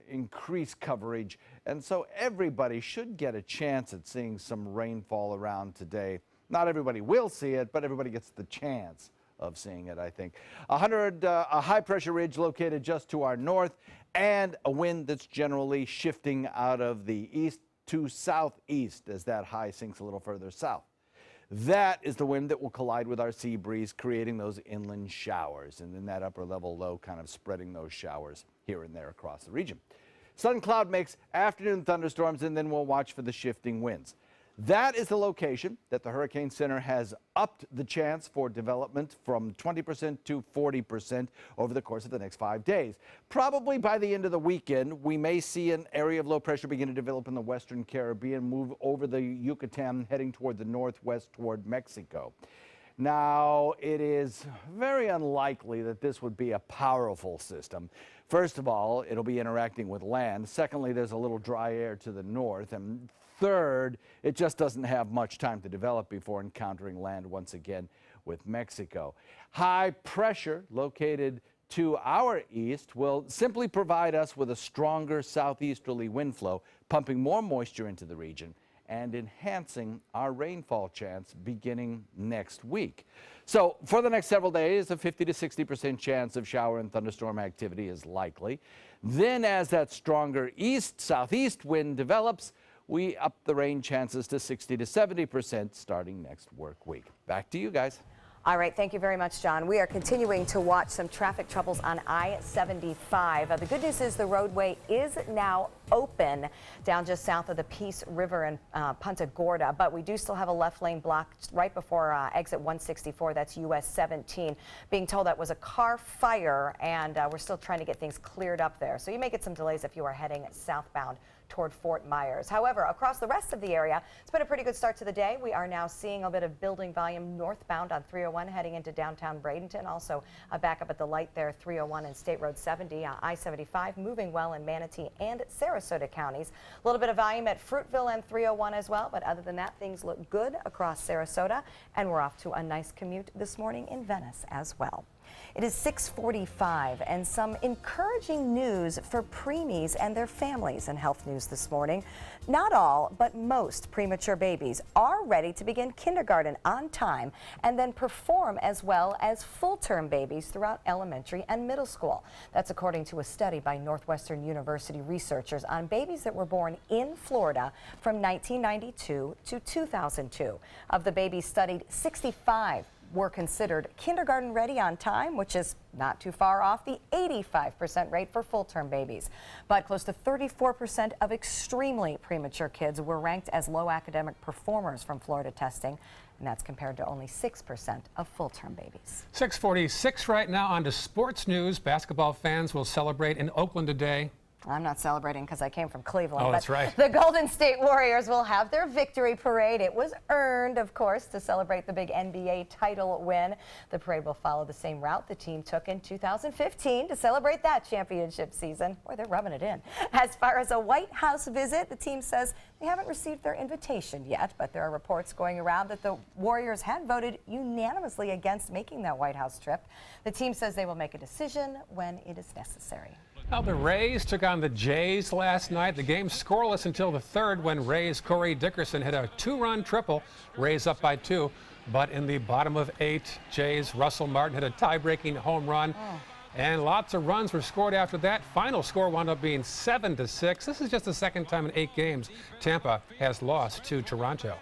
increase coverage. And so everybody should get a chance at seeing some rainfall around today. Not everybody will see it, but everybody gets the chance of seeing it, I think. A high pressure ridge located just to our north and a wind that's generally shifting out of the east to southeast as that high sinks a little further south. That is the wind that will collide with our sea breeze, creating those inland showers, and then that upper level low kind of spreading those showers here and there across the region. Sun cloud mix, afternoon thunderstorms, and then we'll watch for the shifting winds. That is the location that the Hurricane Center has upped the chance for development from 20% to 40% over the course of the next 5 days. Probably by the end of the weekend, we may see an area of low pressure begin to develop in the Western Caribbean, move over the Yucatan, heading toward the northwest toward Mexico. Now, it is very unlikely that this would be a powerful system. First of all, it'll be interacting with land. Secondly, there's a little dry air to the north. And third, it just doesn't have much time to develop before encountering land once again with Mexico. High pressure located to our east will simply provide us with a stronger southeasterly wind flow, pumping more moisture into the region and enhancing our rainfall chance beginning next week. So for the next several days, a 50 to 60% chance of shower and thunderstorm activity is likely. Then as that stronger east-southeast wind develops, we up the rain chances to 60 to 70% starting next work week. Back to you guys. All right, thank you very much, John. We are continuing to watch some traffic troubles on I-75. The good news is the roadway is now open down just south of the Peace River in Punta Gorda, but we do still have a left lane blocked right before exit 164. That's US 17. Being told that was a car fire, and we're still trying to get things cleared up there. So you may get some delays if you are heading southbound toward Fort Myers. However, across the rest of the area, it's been a pretty good start to the day. We are now seeing a bit of building volume northbound on 301 heading into downtown Bradenton. Also a backup at the light there, 301 and State Road 70. I-75 moving well in Manatee and Sarasota counties. A little bit of volume at Fruitville and 301 as well, but other than that, things look good across Sarasota, and we're off to a nice commute this morning in Venice as well. It is 6:45, and some encouraging news for preemies and their families in health news this morning. Not all, but most premature babies are ready to begin kindergarten on time and then perform as well as full-term babies throughout elementary and middle school. That's according to a study by Northwestern University researchers on babies that were born in Florida from 1992 to 2002. Of the babies studied, 65 were considered kindergarten ready on time, which is not too far off the 85% rate for full-term babies. But close to 34% of extremely premature kids were ranked as low academic performers from Florida testing, and that's compared to only 6% of full-term babies. 6:46 right now. On to sports news. Basketball fans will celebrate in Oakland today. I'm not celebrating because I came from Cleveland. Oh, that's right. The Golden State Warriors will have their victory parade. It was earned, of course, to celebrate the big NBA title win. The parade will follow the same route the team took in 2015 to celebrate that championship season. Boy, they're rubbing it in. As far as a White House visit, the team says they haven't received their invitation yet, but there are reports going around that the Warriors had voted unanimously against making that White House trip. The team says they will make a decision when it is necessary. Now, the Rays took on the Jays last night. The game scoreless until the third when Rays' Corey Dickerson hit a two-run triple. Rays up by 2. But in the bottom of 8, Jays' Russell Martin hit a tie-breaking home run. And lots of runs were scored after that. Final score wound up being 7-6. This is just the second time in 8 games Tampa has lost to Toronto.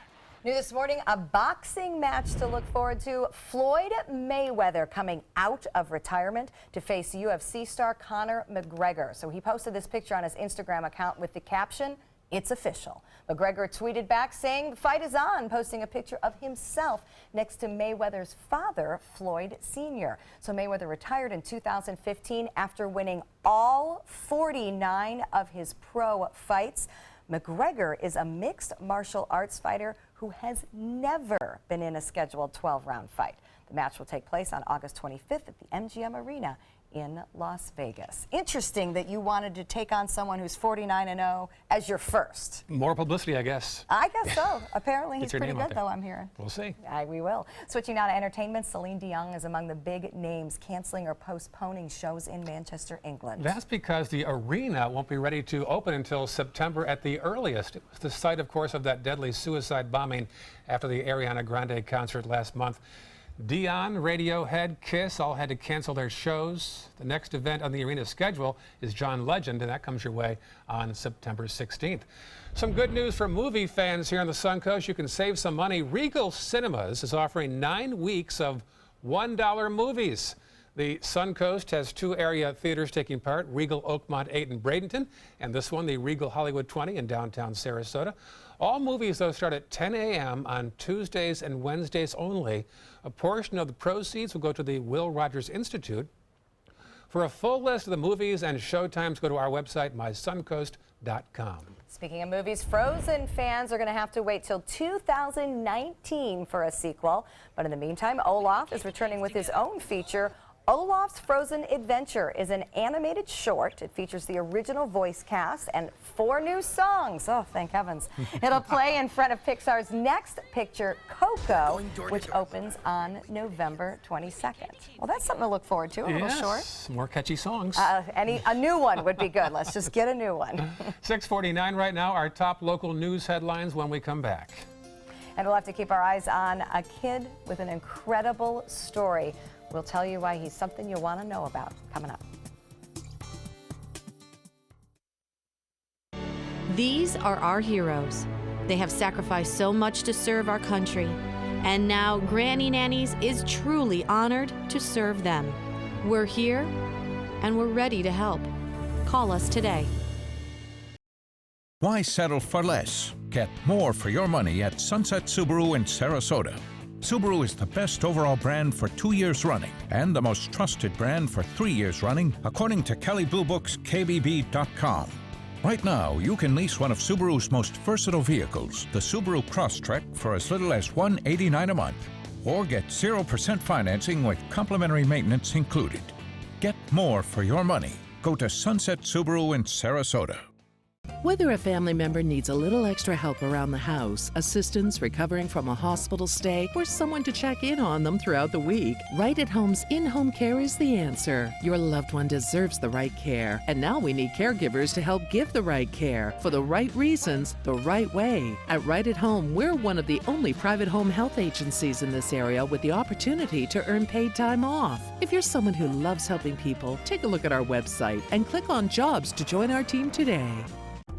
New this morning, a boxing match to look forward to. Floyd Mayweather coming out of retirement to face UFC star Conor McGregor. So he posted this picture on his Instagram account with the caption, "It's official." McGregor tweeted back saying the fight is on, posting a picture of himself next to Mayweather's father, Floyd Sr. So Mayweather retired in 2015 after winning all 49 of his pro fights. McGregor is a mixed martial arts fighter who has never been in a scheduled 12-round fight. The match will take place on August 25th at the MGM Arena in Las Vegas. Interesting that you wanted to take on someone who's 49-0 as your first. More publicity, I guess. I guess so. Apparently he's Get your pretty name out good, there. though, I'm hearing. We'll see. We will. Switching now to entertainment, Celine Dion is among the big names canceling or postponing shows in Manchester, England. That's because the arena won't be ready to open until September at the earliest. It was the site, of course, of that deadly suicide bombing after the Ariana Grande concert last month. Dion, Radiohead, Kiss all had to cancel their shows. The next event on the arena schedule is John Legend, and that comes your way on September 16th. Some good news for movie fans here on the Suncoast. You can save some money. Regal Cinemas is offering 9 weeks of $1 movies. The Suncoast has 2 area theaters taking part, Regal Oakmont 8 in Bradenton, and this one, the Regal Hollywood 20 in downtown Sarasota. All movies, though, start at 10 a.m. on Tuesdays and Wednesdays only. A portion of the proceeds will go to the Will Rogers Institute. For a full list of the movies and showtimes, go to our website, mysuncoast.com. Speaking of movies, Frozen fans are going to have to wait till 2019 for a sequel. But in the meantime, Olaf is returning with his own feature, Olaf's Frozen Adventure is an animated short. It features the original voice cast and 4 new songs. Oh, thank heavens. It'll play in front of Pixar's next picture, Coco, which opens on November 22nd. Well, that's something to look forward to, a little short. More catchy songs. A new one would be good. Let's just get a new one. 6:49 right now, our top local news headlines when we come back. And we'll have to keep our eyes on a kid with an incredible story. We'll tell you why he's something you want to know about coming up. These are our heroes. They have sacrificed so much to serve our country. And now Granny Nannies is truly honored to serve them. We're here and we're ready to help. Call us today. Why settle for less? Get more for your money at Sunset Subaru in Sarasota. Subaru is the best overall brand for 2 years running and the most trusted brand for 3 years running, according to Kelley Blue Book's KBB.com. Right now, you can lease one of Subaru's most versatile vehicles, the Subaru Crosstrek, for as little as $189 a month, or get 0% financing with complimentary maintenance included. Get more for your money. Go to Sunset Subaru in Sarasota. Whether a family member needs a little extra help around the house, assistance recovering from a hospital stay, or someone to check in on them throughout the week, Right at Home's in-home care is the answer. Your loved one deserves the right care, and now we need caregivers to help give the right care for the right reasons, the right way. At Right at Home, we're one of the only private home health agencies in this area with the opportunity to earn paid time off. If you're someone who loves helping people, take a look at our website and click on Jobs to join our team today.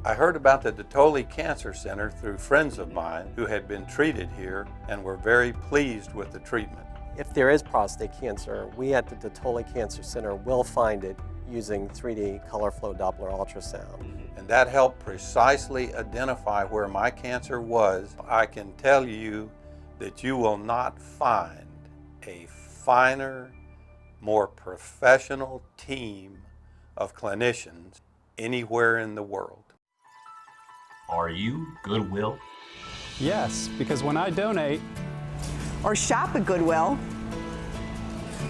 I heard about the Dotoli Cancer Center through friends of mine who had been treated here and were very pleased with the treatment. If there is prostate cancer, we at the Dotoli Cancer Center will find it using 3D color flow Doppler ultrasound. And that helped precisely identify where my cancer was. I can tell you that you will not find a finer, more professional team of clinicians anywhere in the world. Are you Goodwill? Yes, because when I donate or shop at Goodwill,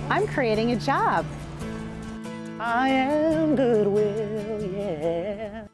I'm creating a job. I am Goodwill, yeah.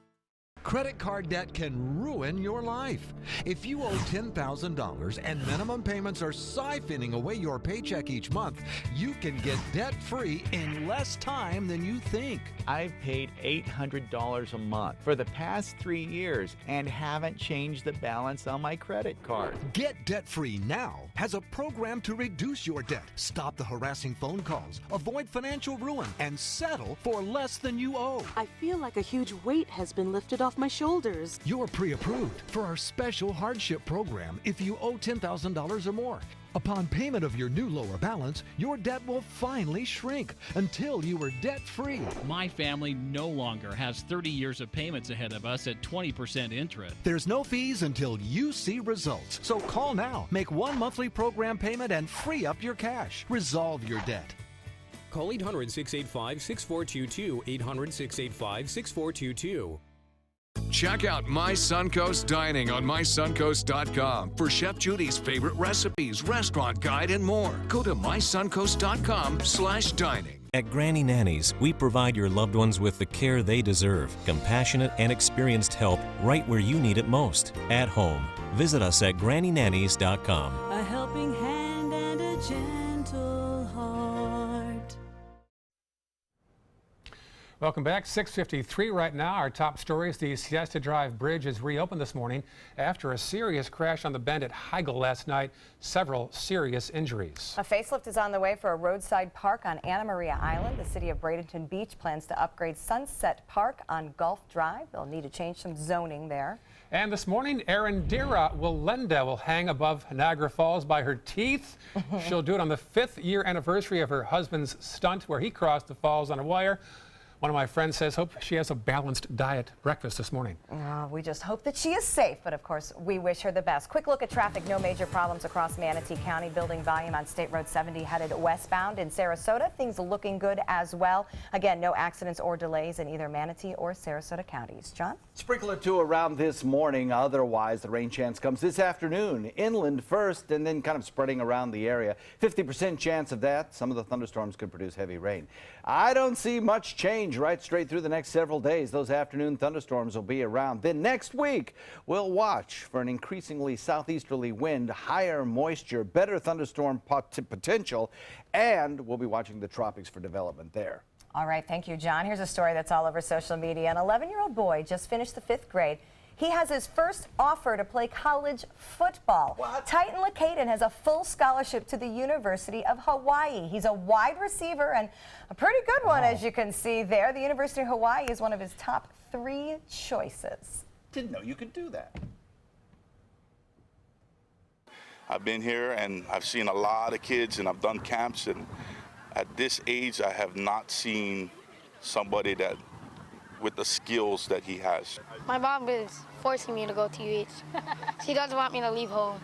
Credit card debt can ruin your life. If you owe $10,000 and minimum payments are siphoning away your paycheck each month, you can get debt-free in less time than you think. I've paid $800 a month for the past 3 years and haven't changed the balance on my credit card. Get debt-free now has a program to reduce your debt, stop the harassing phone calls, avoid financial ruin, and settle for less than you owe. I feel like a huge weight has been lifted off my shoulders. You're pre-approved for our special hardship program if you owe $10,000 or more. Upon payment of your new lower balance, your debt will finally shrink until you are debt-free. My family no longer has 30 years of payments ahead of us at 20% interest. There's no fees until you see results. So call now, make one monthly program payment, and free up your cash. Resolve your debt. Call 800-685-6422, 800-685-6422. Check out My Suncoast Dining on mysuncoast.com for Chef Judy's favorite recipes, restaurant guide, and more. Go to mysuncoast.com/dining. At Granny Nannies, we provide your loved ones with the care they deserve, compassionate and experienced help right where you need it most, at home. Visit us at grannynannies.com. A helping hand and a gentle heart. Welcome back. 6:53 right now. Our top stories. The Siesta Drive Bridge is reopened this morning after a serious crash on the bend at Heigl last night. Several serious injuries. A facelift is on the way for a roadside park on Anna Maria Island. The city of Bradenton Beach plans to upgrade Sunset Park on Gulf Drive. They'll need to change some zoning there. And this morning, Arendira Willenda will hang above Niagara Falls by her teeth. She'll do it on the 5th year anniversary of her husband's stunt where he crossed the falls on a wire. One of my friends says, hope she has a balanced diet breakfast this morning. We just hope that she is safe, but of course, we wish her the best. Quick look at traffic. No major problems across Manatee County. Building volume on State Road 70 headed westbound in Sarasota. Things looking good as well. Again, no accidents or delays in either Manatee or Sarasota counties. John? Sprinkle or two around this morning. Otherwise, the rain chance comes this afternoon. Inland first and then kind of spreading around the area. 50% chance of that. Some of the thunderstorms could produce heavy rain. I don't see much change right straight through the next several days. Those afternoon thunderstorms will be around. Then next week, we'll watch for an increasingly southeasterly wind, higher moisture, better thunderstorm potential, and we'll be watching the tropics for development there. All right, thank you, John. Here's a story that's all over social media. An 11-year-old boy just finished the 5th grade. He has his first offer to play college football. What? Titan LeCaden has a full scholarship to the University of Hawaii. He's a wide receiver and a pretty good one, as you can see there. The University of Hawaii is one of his top 3 choices. Didn't know you could do that. I've been here and I've seen a lot of kids and I've done camps, and at this age I have not seen somebody that with the skills that he has. My mom is forcing me to go to UH. She doesn't want me to leave home.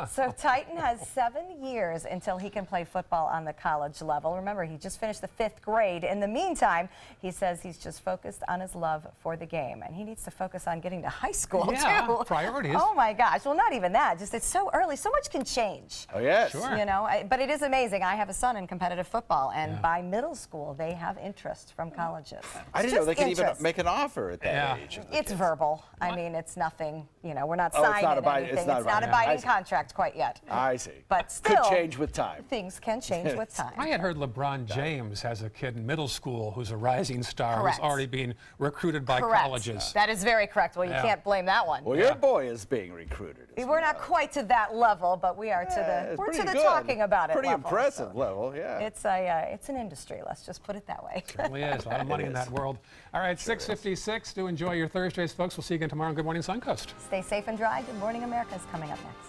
So Titan has 7 years until he can play football on the college level. Remember, he just finished the 5th grade. In the meantime, he says he's just focused on his love for the game, and he needs to focus on getting to high school, too. Priorities. Oh, my gosh. Well, not even that. Just it's so early. So much can change. Oh, yes. Sure. You know, but it is amazing. I have a son in competitive football, and by middle school, they have interest from colleges. I didn't know they could even make an offer at that age. It's verbal. I mean, it's nothing, you know, we're not Oh, it's signing not a anything. it's not a binding contract quite yet. I see. But still, could change with time. Things can change with time. I had heard LeBron James has a kid in middle school who's a rising star Correct. who's already being recruited by Correct. colleges. That is very correct. Well, you can't blame that one. Well, your boy is being recruited. We're not quite to that level, but we are to the pretty good. talking about it Pretty level. impressive level, yeah. It's an industry. Let's just put it that way. Certainly is. A lot of money in that world. All right, 6:56. Do enjoy your Thursdays, folks. We'll see you again tomorrow on Good Morning Suncoast. Stay safe and dry. Good Morning America is coming up next.